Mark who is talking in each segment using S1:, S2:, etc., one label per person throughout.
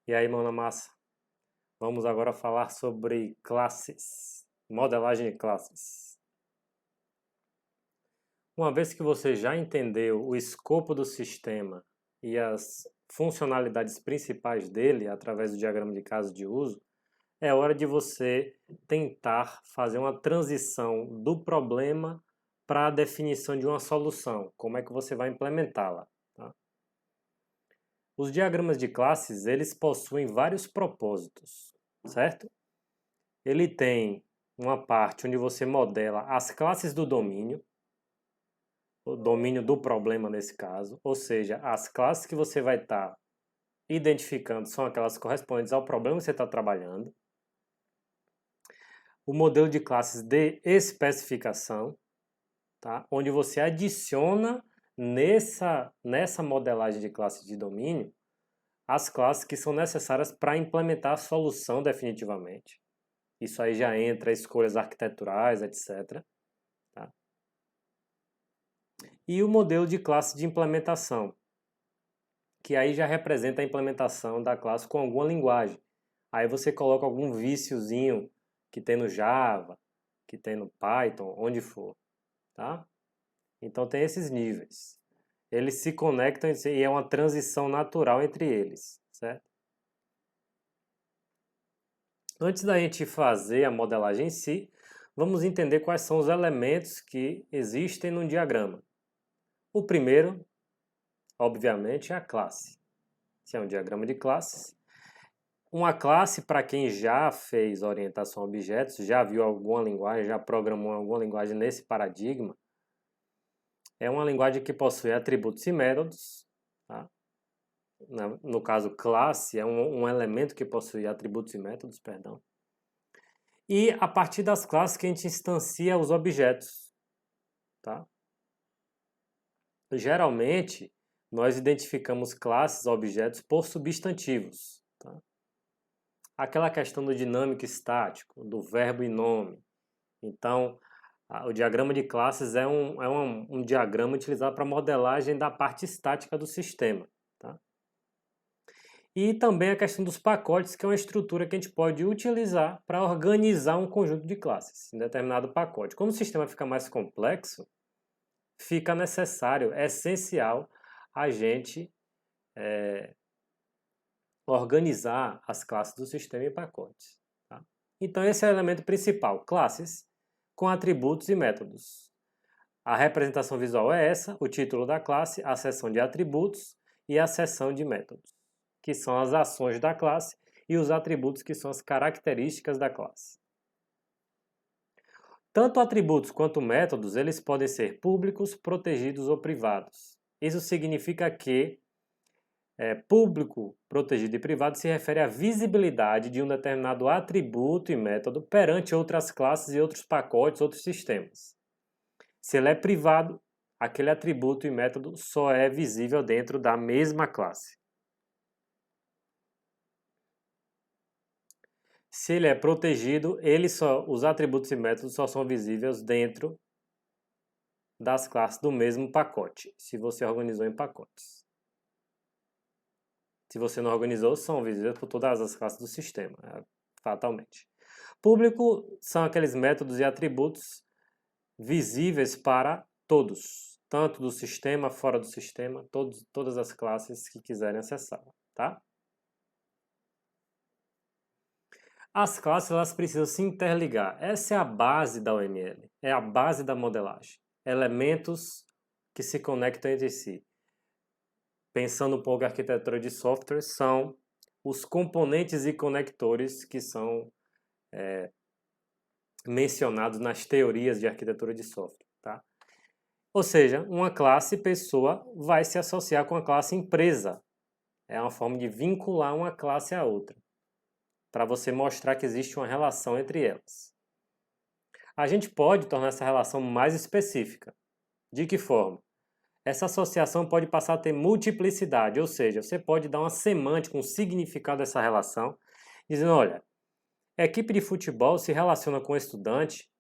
S1: E aí, mão na massa? Vamos agora falar sobre classes, modelagem de classes. Uma vez que você já entendeu o escopo do sistema e as funcionalidades principais dele através do diagrama de caso de uso, é hora de você tentar fazer uma transição do problema para a definição de uma solução. Como é que você vai implementá-la? Tá? Os diagramas de classes, eles possuem vários propósitos, certo? Ele tem uma parte onde você modela as classes do domínio, o domínio do problema nesse caso, ou seja, as classes que você vai estar identificando são aquelas correspondentes ao problema que você está trabalhando. O modelo de classes de especificação, tá? Onde você adiciona nessa modelagem de classes de domínio as classes que são necessárias para implementar a solução definitivamente. Isso aí já entra escolhas arquiteturais, etc. Tá? E o modelo de classe de implementação, que aí já representa a implementação da classe com alguma linguagem. Aí você coloca algum viciozinho que tem no Java, que tem no Python, onde for. Tá? Então tem esses níveis. Eles se conectam e é uma transição natural entre eles, certo? Antes da gente fazer a modelagem em si, vamos entender quais são os elementos que existem no diagrama. O primeiro, obviamente, é a classe. Se é um diagrama de classes. Uma classe, para quem já fez orientação a objetos, já viu alguma linguagem, já programou alguma linguagem nesse paradigma, é uma linguagem que possui atributos e métodos. Tá? No caso, classe é um elemento que possui atributos e métodos, perdão. E a partir das classes que a gente instancia os objetos. Tá? Geralmente, nós identificamos classes, objetos por substantivos. Tá? Aquela questão do dinâmico estático, do verbo e nome. Então, o diagrama de classes é um diagrama utilizado para modelagem da parte estática do sistema. Tá? E também a questão dos pacotes, que é uma estrutura que a gente pode utilizar para organizar um conjunto de classes em determinado pacote. Como o sistema fica mais complexo, fica necessário, é essencial a gente organizar as classes do sistema em pacotes. Tá? Então esse é o elemento principal, classes com atributos e métodos. A representação visual é essa, o título da classe, a seção de atributos e a seção de métodos, que são as ações da classe, e os atributos, que são as características da classe. Tanto atributos quanto métodos, eles podem ser públicos, protegidos ou privados. Isso significa que público, protegido e privado se refere à visibilidade de um determinado atributo e método perante outras classes e outros pacotes, outros sistemas. Se ele é privado, aquele atributo e método só é visível dentro da mesma classe. Se ele é protegido, os atributos e métodos só são visíveis dentro das classes do mesmo pacote, se você organizou em pacotes. Se você não organizou, são visíveis por todas as classes do sistema, fatalmente. Público são aqueles métodos e atributos visíveis para todos, tanto do sistema, fora do sistema, todas as classes que quiserem acessar, tá? As classes elas precisam se interligar. Essa é a base da UML, é a base da modelagem. Elementos que se conectam entre si. Pensando um pouco a arquitetura de software, são os componentes e conectores que são mencionados nas teorias de arquitetura de software. Tá? Ou seja, uma classe pessoa vai se associar com a classe empresa. É uma forma de vincular uma classe à outra, para você mostrar que existe uma relação entre elas. A gente pode tornar essa relação mais específica. De que forma? Essa associação pode passar a ter multiplicidade, ou seja, você pode dar uma semântica, um significado dessa relação, dizendo, olha, a equipe de futebol se relaciona com o estudante,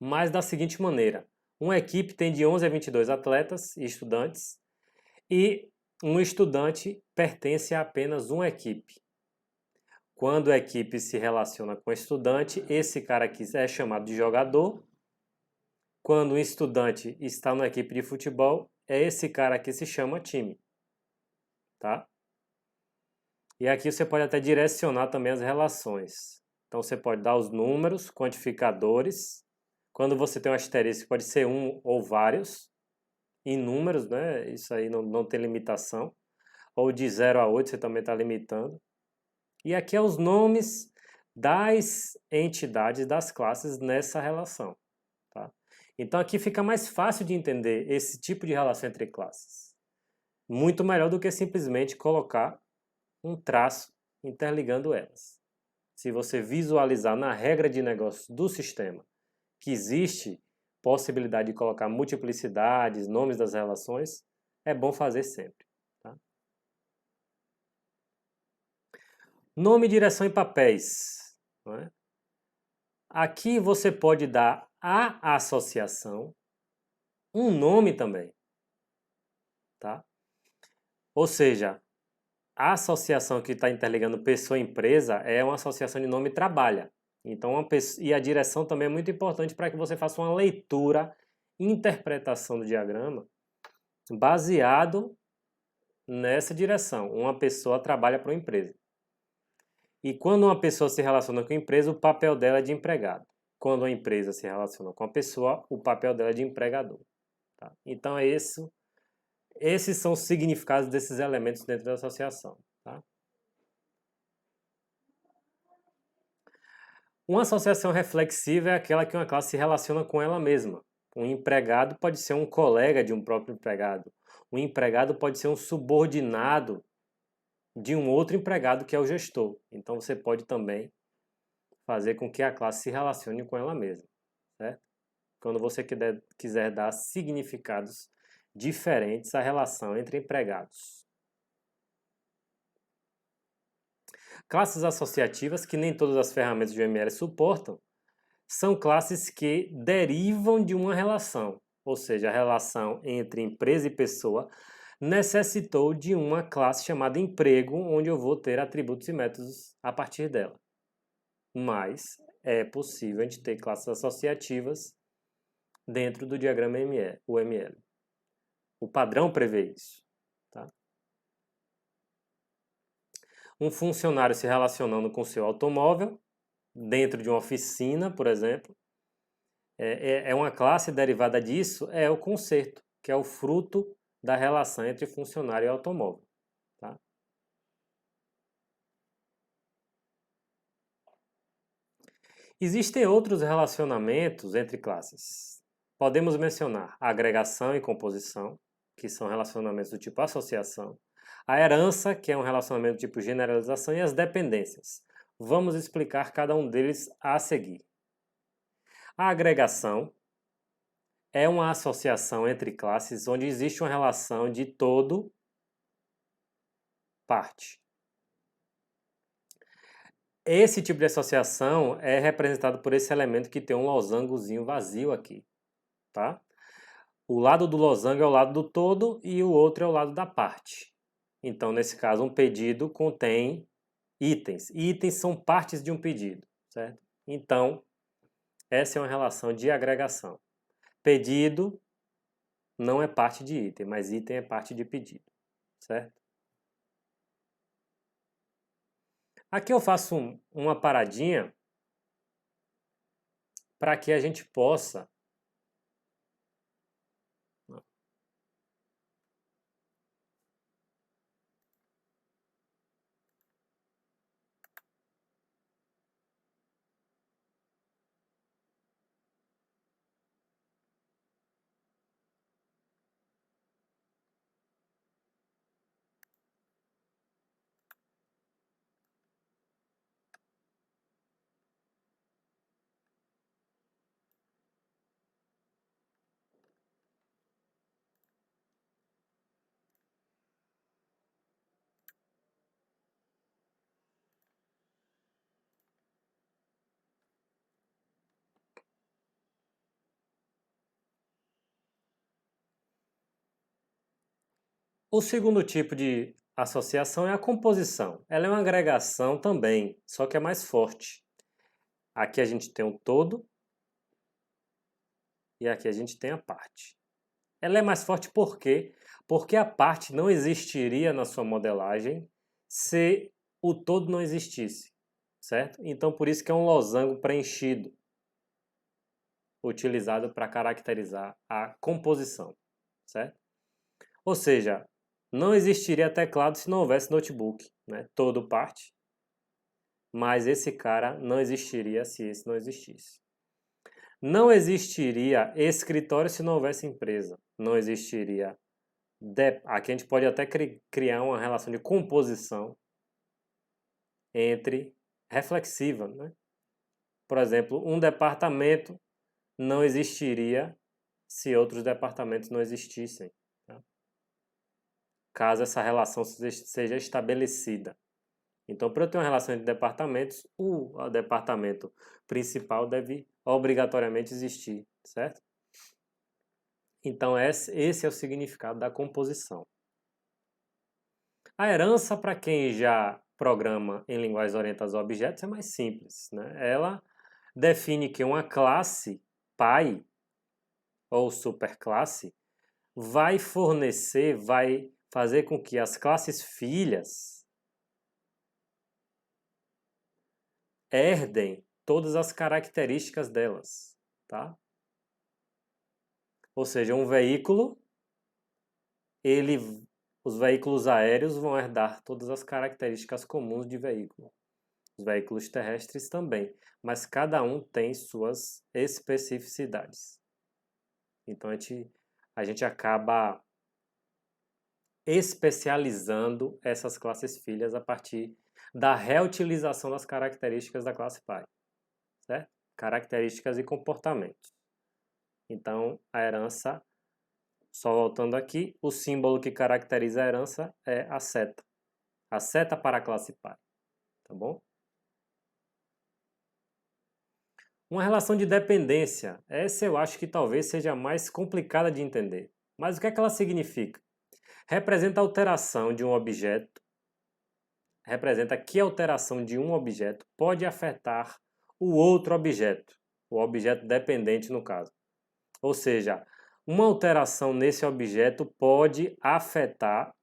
S1: mas da seguinte maneira, uma equipe tem de 11 a 22 atletas e estudantes, e um estudante pertence a apenas uma equipe. Quando a equipe se relaciona com o estudante, esse cara aqui é chamado de jogador. Quando um estudante está numa equipe de futebol, é esse cara aqui que se chama time. Tá? E aqui você pode até direcionar também as relações. Então você pode dar os números, quantificadores. Quando você tem um asterisco, pode ser um ou vários. Em números, né? Isso aí não tem limitação. Ou de 0 a 8 você também está limitando. E aqui é os nomes das entidades das classes nessa relação. Tá? Então aqui fica mais fácil de entender esse tipo de relação entre classes. Muito melhor do que simplesmente colocar um traço interligando elas. Se você visualizar na regra de negócio do sistema que existe possibilidade de colocar multiplicidades, nomes das relações, é bom fazer sempre. Tá? Nome, direção e papéis. Não é? Aqui você pode dar à associação um nome também. Tá? Ou seja, a associação que está interligando pessoa e empresa é uma associação de nome trabalha. Então, e a direção também é muito importante para que você faça uma leitura, interpretação do diagrama baseado nessa direção. Uma pessoa trabalha para uma empresa. E quando uma pessoa se relaciona com a empresa, o papel dela é de empregado. Quando a empresa se relaciona com a pessoa, o papel dela é de empregador. Tá? Então, esses são os significados desses elementos dentro da associação. Tá? Uma associação reflexiva é aquela que uma classe se relaciona com ela mesma. Um empregado pode ser um colega de um próprio empregado. Um empregado pode ser um subordinado de um outro empregado que é o gestor. Então você pode também fazer com que a classe se relacione com ela mesma. Certo? Quando você quiser dar significados diferentes à relação entre empregados. Classes associativas, que nem todas as ferramentas de UML suportam, são classes que derivam de uma relação, ou seja, a relação entre empresa e pessoa necessitou de uma classe chamada emprego, onde eu vou ter atributos e métodos a partir dela. Mas é possível a gente ter classes associativas dentro do diagrama UML. O padrão prevê isso. Tá? Um funcionário se relacionando com seu automóvel, dentro de uma oficina, por exemplo, é uma classe derivada disso, é o conserto, que é o fruto da relação entre funcionário e automóvel. Tá? Existem outros relacionamentos entre classes. Podemos mencionar a agregação e composição, que são relacionamentos do tipo associação, a herança, que é um relacionamento do tipo generalização, e as dependências. Vamos explicar cada um deles a seguir. A agregação é uma associação entre classes onde existe uma relação de todo parte. Esse tipo de associação é representado por esse elemento que tem um losangozinho vazio aqui, tá? O lado do losango é o lado do todo e o outro é o lado da parte. Então, nesse caso, um pedido contém itens. Itens são partes de um pedido, certo? Então, essa é uma relação de agregação. Pedido não é parte de item, mas item é parte de pedido, certo? Aqui eu faço uma paradinha para que a gente possa O segundo tipo de associação é a composição. Ela é uma agregação também, só que é mais forte. Aqui a gente tem o todo e aqui a gente tem a parte. Ela é mais forte por quê? Porque a parte não existiria na sua modelagem se o todo não existisse, certo? Então por isso que é um losango preenchido, utilizado para caracterizar a composição, certo? Ou seja, não existiria teclado se não houvesse notebook, né? Todo parte, mas esse cara não existiria se esse não existisse. Não existiria escritório se não houvesse empresa. Não existiria. Aqui a gente pode até criar uma relação de composição entre reflexiva, né? Por exemplo, um departamento não existiria se outros departamentos não existissem, tá? Caso essa relação seja estabelecida. Então, para eu ter uma relação entre departamentos, o departamento principal deve obrigatoriamente existir, certo? Então, esse é o significado da composição. A herança, para quem já programa em linguagens orientadas a objetos, é mais simples, né? Ela define que uma classe pai ou superclasse vai fornecer, vai fazer com que as classes filhas herdem todas as características delas, tá? Ou seja, um veículo, os veículos aéreos vão herdar todas as características comuns de veículo. Os veículos terrestres também, mas cada um tem suas especificidades. Então a gente acaba especializando essas classes filhas a partir da reutilização das características da classe pai, certo? Características e comportamentos. Então, a herança, só voltando aqui, o símbolo que caracteriza a herança é a seta para a classe pai, tá bom? Uma relação de dependência, essa eu acho que talvez seja a mais complicada de entender. Mas o que é que ela significa? Representa a alteração de um objeto, representa que a alteração de um objeto pode afetar o outro objeto, o objeto dependente no caso. Ou seja, uma alteração nesse objeto pode afetar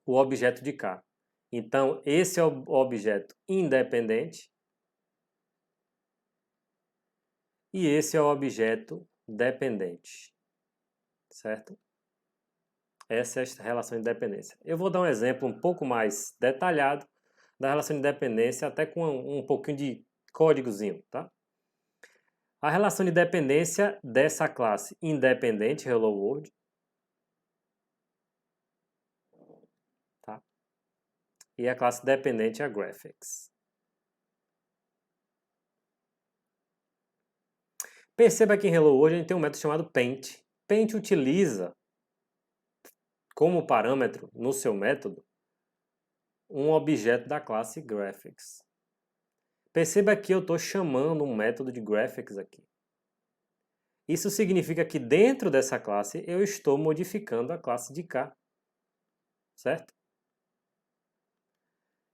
S1: o objeto de cá. Então, esse é o objeto independente e esse é o objeto dependente, certo? Essa é a relação de dependência. Eu vou dar um exemplo um pouco mais detalhado da relação de dependência, até com um pouquinho de códigozinho, tá? A relação de dependência dessa classe independente, Hello World, tá? E a classe dependente, a Graphics. Perceba que em Hello World a gente tem um método chamado Paint. Paint utiliza como parâmetro no seu método um objeto da classe Graphics. Perceba que eu estou chamando um método de Graphics aqui. Isso significa que dentro dessa classe eu estou modificando a classe de cá, certo?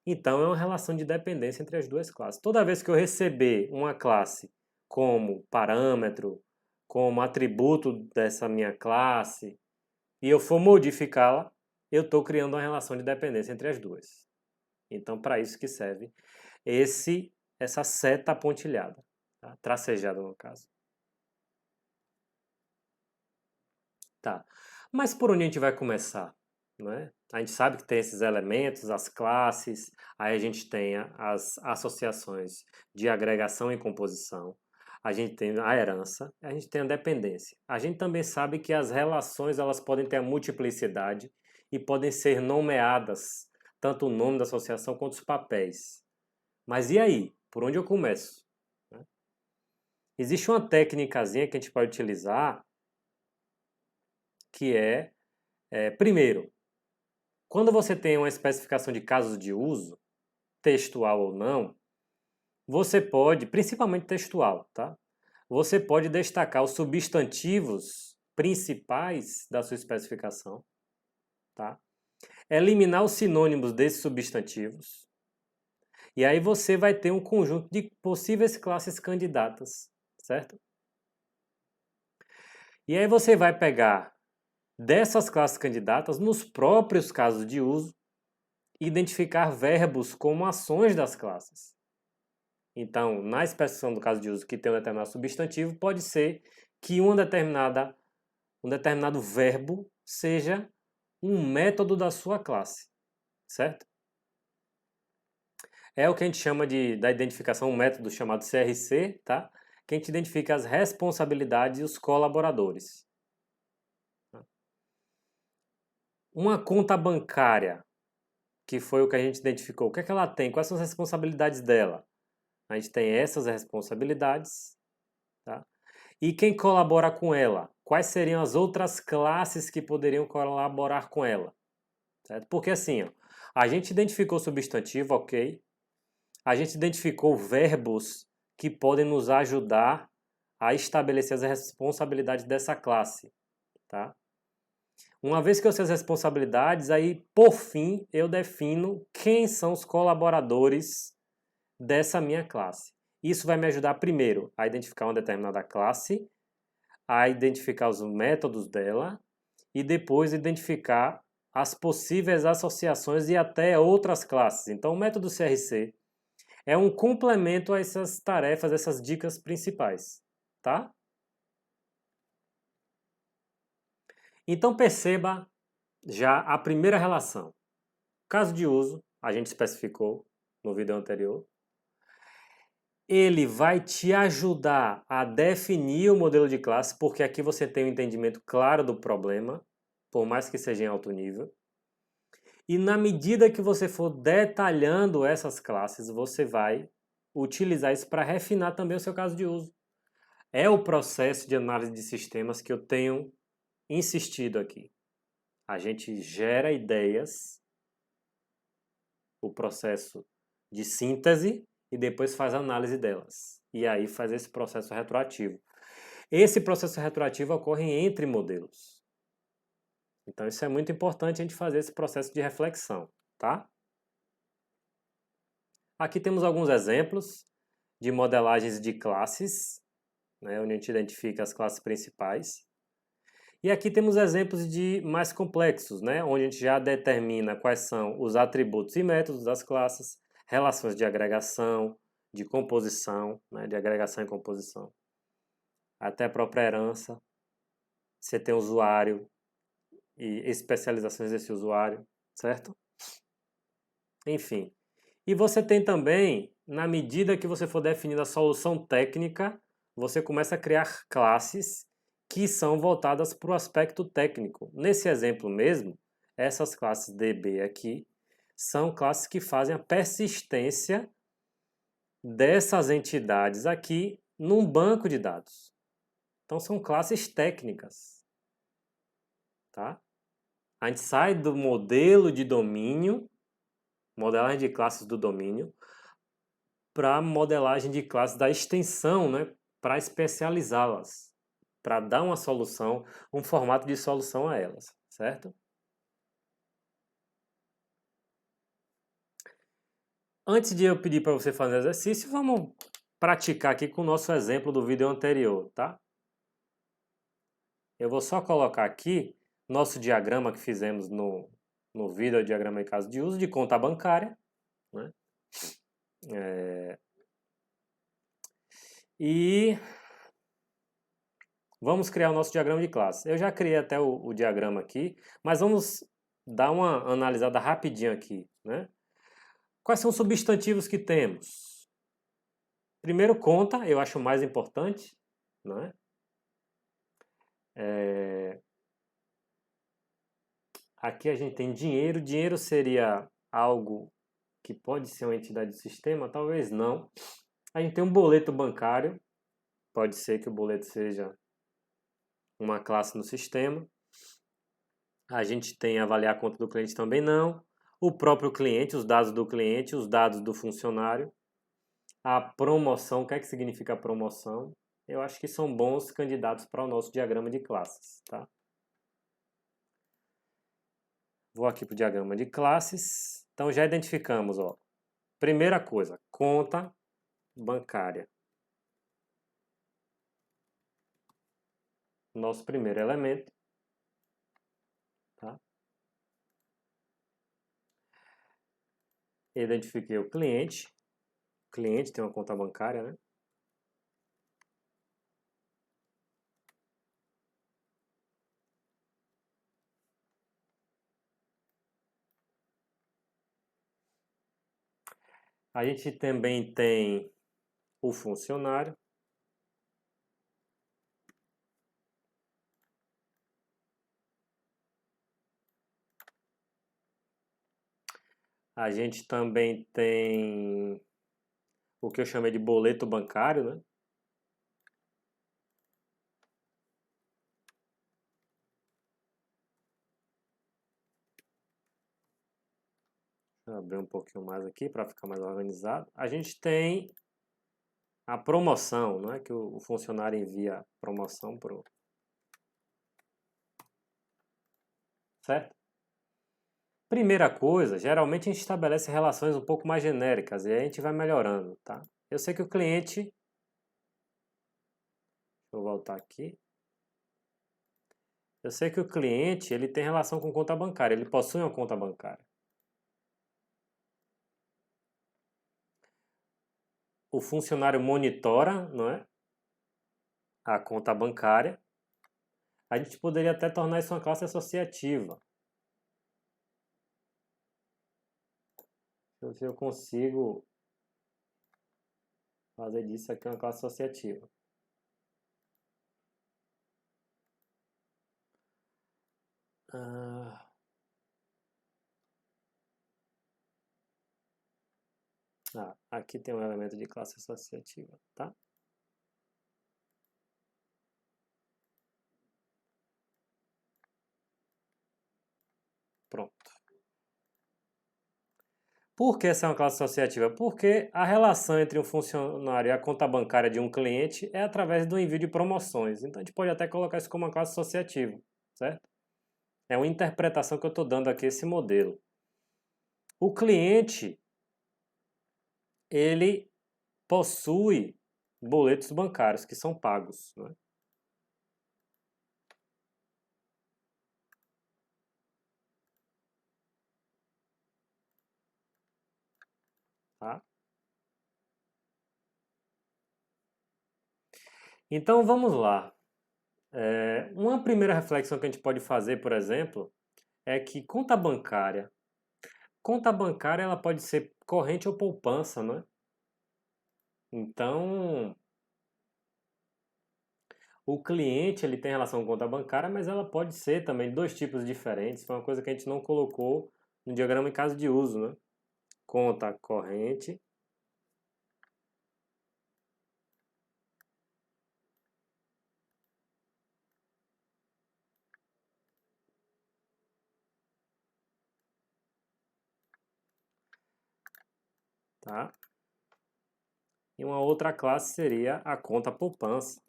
S1: Então é uma relação de dependência entre as duas classes. Toda vez que eu receber uma classe como parâmetro, como atributo dessa minha classe, e eu for modificá-la, eu estou criando uma relação de dependência entre as duas. Então, para isso que serve essa seta pontilhada, tá? Tracejada no caso. Tá. Mas por onde a gente vai começar? Né? A gente sabe que tem esses elementos, as classes, aí a gente tem as associações de agregação e composição, a gente tem a herança, a gente tem a dependência. A gente também sabe que as relações elas podem ter a multiplicidade e podem ser nomeadas, tanto o nome da associação quanto os papéis. Mas e aí? Por onde eu começo? Né? Existe uma técnicazinha que a gente pode utilizar que primeiro, quando você tem uma especificação de casos de uso, textual ou não, você pode, principalmente textual, tá? Você pode destacar os substantivos principais da sua especificação, tá? Eliminar os sinônimos desses substantivos. E aí você vai ter um conjunto de possíveis classes candidatas, certo? E aí você vai pegar dessas classes candidatas, nos próprios casos de uso, identificar verbos como ações das classes. Então, na especificação do caso de uso que tem um determinado substantivo, pode ser que um determinado verbo seja um método da sua classe, certo? É o que a gente chama da identificação, um método chamado CRC, tá? Que a gente identifica as responsabilidades e os colaboradores. Uma conta bancária, que foi o que a gente identificou, o que é que ela tem? Quais são as responsabilidades dela? A gente tem essas responsabilidades, tá? E quem colabora com ela? Quais seriam as outras classes que poderiam colaborar com ela? Certo? Porque assim, ó, a gente identificou o substantivo, ok? A gente identificou verbos que podem nos ajudar a estabelecer as responsabilidades dessa classe, tá? Uma vez que eu sei as responsabilidades, aí, por fim, eu defino quem são os colaboradores dessa minha classe. Isso vai me ajudar, primeiro, a identificar uma determinada classe, a identificar os métodos dela e depois identificar as possíveis associações e até outras classes. Então, o método CRC é um complemento a essas tarefas, essas dicas principais, tá? Então, perceba já a primeira relação. Caso de uso, a gente especificou no vídeo anterior. Ele vai te ajudar a definir o modelo de classe, porque aqui você tem um entendimento claro do problema, por mais que seja em alto nível. E na medida que você for detalhando essas classes, você vai utilizar isso para refinar também o seu caso de uso. É o processo de análise de sistemas que eu tenho insistido aqui. A gente gera ideias, o processo de síntese, e depois faz a análise delas. E aí faz esse processo retroativo. Esse processo retroativo ocorre entre modelos. Então isso é muito importante a gente fazer esse processo de reflexão, tá? Aqui temos alguns exemplos de modelagens de classes, né, onde a gente identifica as classes principais. E aqui temos exemplos de mais complexos, né, onde a gente já determina quais são os atributos e métodos das classes, relações de agregação, de composição, né, de agregação e composição, até a própria herança. Você tem usuário e especializações desse usuário, certo? Enfim. E você tem também, na medida que você for definindo a solução técnica, você começa a criar classes que são voltadas para o aspecto técnico. Nesse exemplo mesmo, essas classes DB aqui são classes que fazem a persistência dessas entidades aqui num banco de dados. Então são classes técnicas, tá? A gente sai do modelo de domínio, modelagem de classes do domínio, para modelagem de classes da extensão, né? Para especializá-las, para dar uma solução, um formato de solução a elas, certo? Antes de eu pedir para você fazer o exercício, vamos praticar aqui com o nosso exemplo do vídeo anterior, tá? Eu vou só colocar aqui nosso diagrama que fizemos no vídeo, o diagrama em caso de uso de conta bancária, né? E vamos criar o nosso diagrama de classe. Eu já criei até o diagrama aqui, mas vamos dar uma analisada rapidinho aqui, né? Quais são os substantivos que temos? Primeiro, conta, eu acho o mais importante, né? Aqui a gente tem dinheiro. Dinheiro seria algo que pode ser uma entidade de sistema? Talvez não. A gente tem um boleto bancário. Pode ser que o boleto seja uma classe no sistema. A gente tem avaliar a conta do cliente também não. O próprio cliente, os dados do cliente, os dados do funcionário. A promoção, o que é que significa promoção? eu acho que são bons candidatos para o nosso diagrama de classes, tá? Vou aqui para o diagrama de classes. Então já identificamos, ó. Primeira coisa, conta bancária. Nosso primeiro elemento. Tá? Identifiquei o cliente. O cliente tem uma conta bancária, né? A gente também tem o funcionário. A gente também tem o que eu chamei de boleto bancário, né? Vou abrir um pouquinho mais aqui para ficar mais organizado. A gente tem a promoção, não é? Que o funcionário envia a promoção para o... Certo? Primeira coisa, geralmente a gente estabelece relações um pouco mais genéricas e aí a gente vai melhorando, tá? Eu sei que o cliente... Deixa eu voltar aqui. Eu sei que o cliente ele tem relação com conta bancária, ele possui uma conta bancária. O funcionário monitora, não é? A conta bancária. A gente poderia até tornar isso uma classe associativa. Deixa eu ver se eu consigo fazer disso aqui uma classe associativa. Aqui tem um elemento de classe associativa, tá? Pronto. Por que essa é uma classe associativa? Porque a relação entre um funcionário e a conta bancária de um cliente é através do envio de promoções. Então a gente pode até colocar isso como uma classe associativa, certo? É uma interpretação que eu estou dando aqui esse modelo. O cliente, ele possui boletos bancários que são pagos, né? Tá? Então vamos lá. Uma primeira reflexão que a gente pode fazer, por exemplo, é que conta bancária ela pode ser corrente ou poupança, né? Então, o cliente ele tem relação com conta bancária, mas ela pode ser também dois tipos diferentes. Foi uma coisa que a gente não colocou no diagrama em caso de uso, né? Conta corrente. Tá? E uma outra classe seria a conta poupança.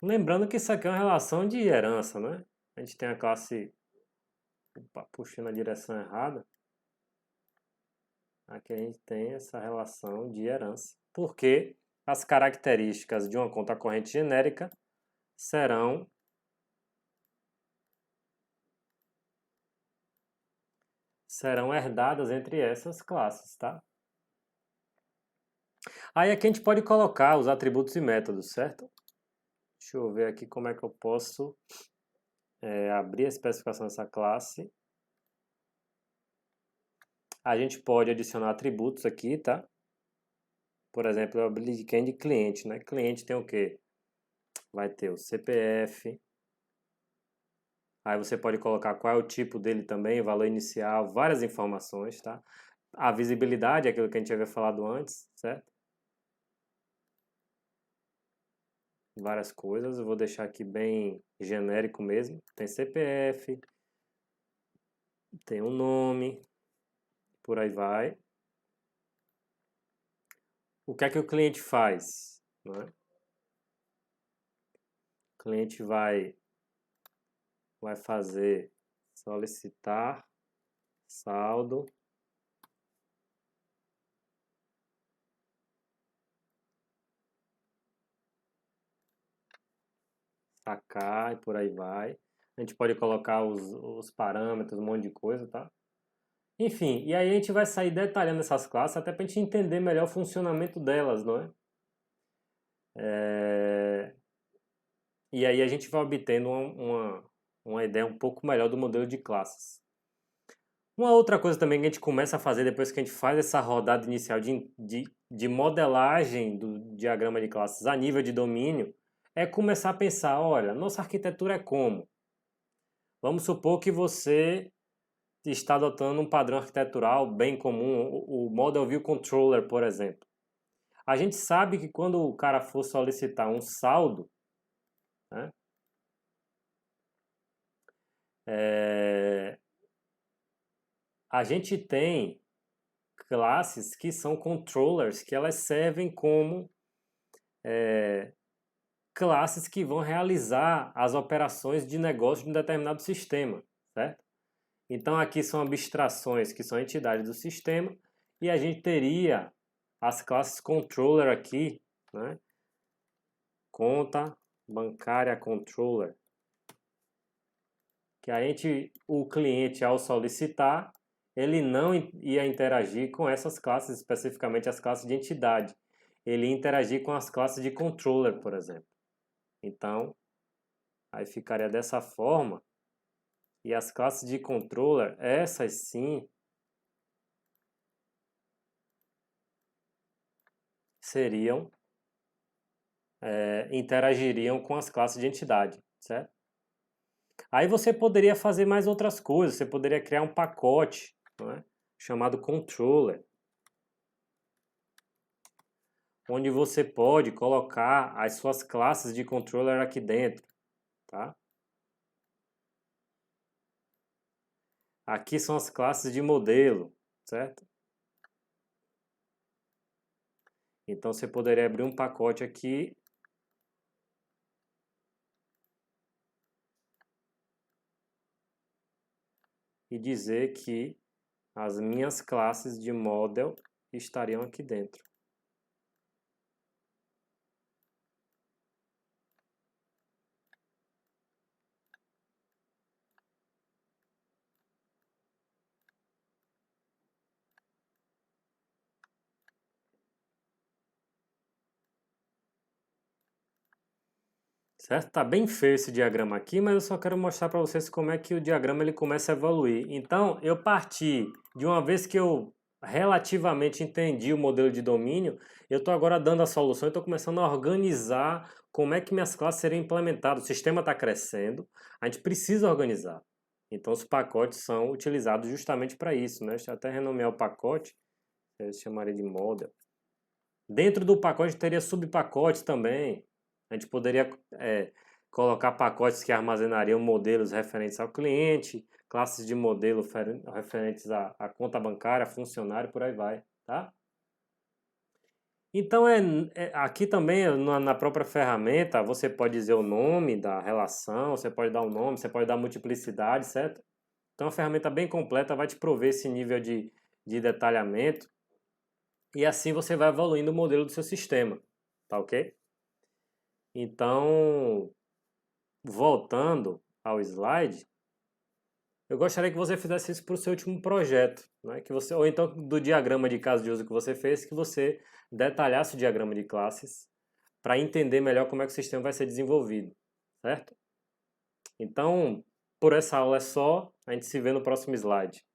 S1: Lembrando que isso aqui é uma relação de herança, né? A gente tem a classe... Opa, puxei na direção errada. Aqui a gente tem essa relação de herança. Porque as características de uma conta corrente genérica serão herdadas entre essas classes, tá? Aí aqui a gente pode colocar os atributos e métodos, certo? Deixa eu ver aqui como é que eu posso abrir a especificação dessa classe. A gente pode adicionar atributos aqui, tá? Por exemplo, eu habilitei de cliente, né? Cliente tem o quê? Vai ter o CPF. Aí você pode colocar qual é o tipo dele também, valor inicial, várias informações, tá? A visibilidade é aquilo que a gente havia falado antes, certo? Várias coisas, eu vou deixar aqui bem genérico mesmo. Tem CPF, tem um nome, por aí vai. o que é que o cliente faz? Né? O cliente vai fazer solicitar saldo, sacar e por aí vai. A gente pode colocar os parâmetros, um monte de coisa, tá? Enfim, e aí a gente vai sair detalhando essas classes até para a gente entender melhor o funcionamento delas, não é? E aí a gente vai obtendo uma ideia um pouco melhor do modelo de classes. Uma outra coisa também que a gente começa a fazer depois que a gente faz essa rodada inicial de modelagem do diagrama de classes a nível de domínio é começar a pensar, olha, nossa arquitetura é como? Vamos supor que você está adotando um padrão arquitetural bem comum, o Model View Controller, por exemplo. A gente sabe que quando o cara for solicitar um saldo, né, a gente tem classes que são controllers, que elas servem como classes que vão realizar as operações de negócio de um determinado sistema, certo? Então aqui são abstrações que são entidades do sistema e a gente teria as classes controller aqui, né? Conta bancária controller, que o cliente ao solicitar, ele não ia interagir com essas classes, especificamente as classes de entidade. Ele ia interagir com as classes de controller, por exemplo. Então, aí ficaria dessa forma. E as classes de controller, essas sim, interagiriam com as classes de entidade, certo? Aí você poderia fazer mais outras coisas, você poderia criar um pacote, não é? Chamado controller, onde você pode colocar as suas classes de controller aqui dentro, tá? Aqui são as classes de modelo, certo? Então você poderia abrir um pacote aqui e dizer que as minhas classes de model estariam aqui dentro. Certo? Tá bem feio esse diagrama aqui, mas eu só quero mostrar para vocês como é que o diagrama ele começa a evoluir. Então, eu parti de uma vez que eu relativamente entendi o modelo de domínio, eu estou agora dando a solução e estou começando a organizar como é que minhas classes seriam implementadas. O sistema está crescendo, a gente precisa organizar. Então, os pacotes são utilizados justamente para isso, né? Deixa eu até renomear o pacote, eu chamaria de model. Dentro do pacote teria subpacotes também. A gente poderia colocar pacotes que armazenariam modelos referentes ao cliente, classes de modelo referentes à conta bancária, funcionário, por aí vai, tá? Então, aqui também, na própria ferramenta, você pode dizer o nome da relação, você pode dar um nome, você pode dar multiplicidade, certo? Então, a ferramenta bem completa vai te prover esse nível de detalhamento e assim você vai evoluindo o modelo do seu sistema, tá ok? Então, voltando ao slide, eu gostaria que você fizesse isso para o seu último projeto, né? Ou então do diagrama de caso de uso que você fez, que você detalhasse o diagrama de classes para entender melhor como é que o sistema vai ser desenvolvido, certo? Então, por essa aula é só, a gente se vê no próximo slide.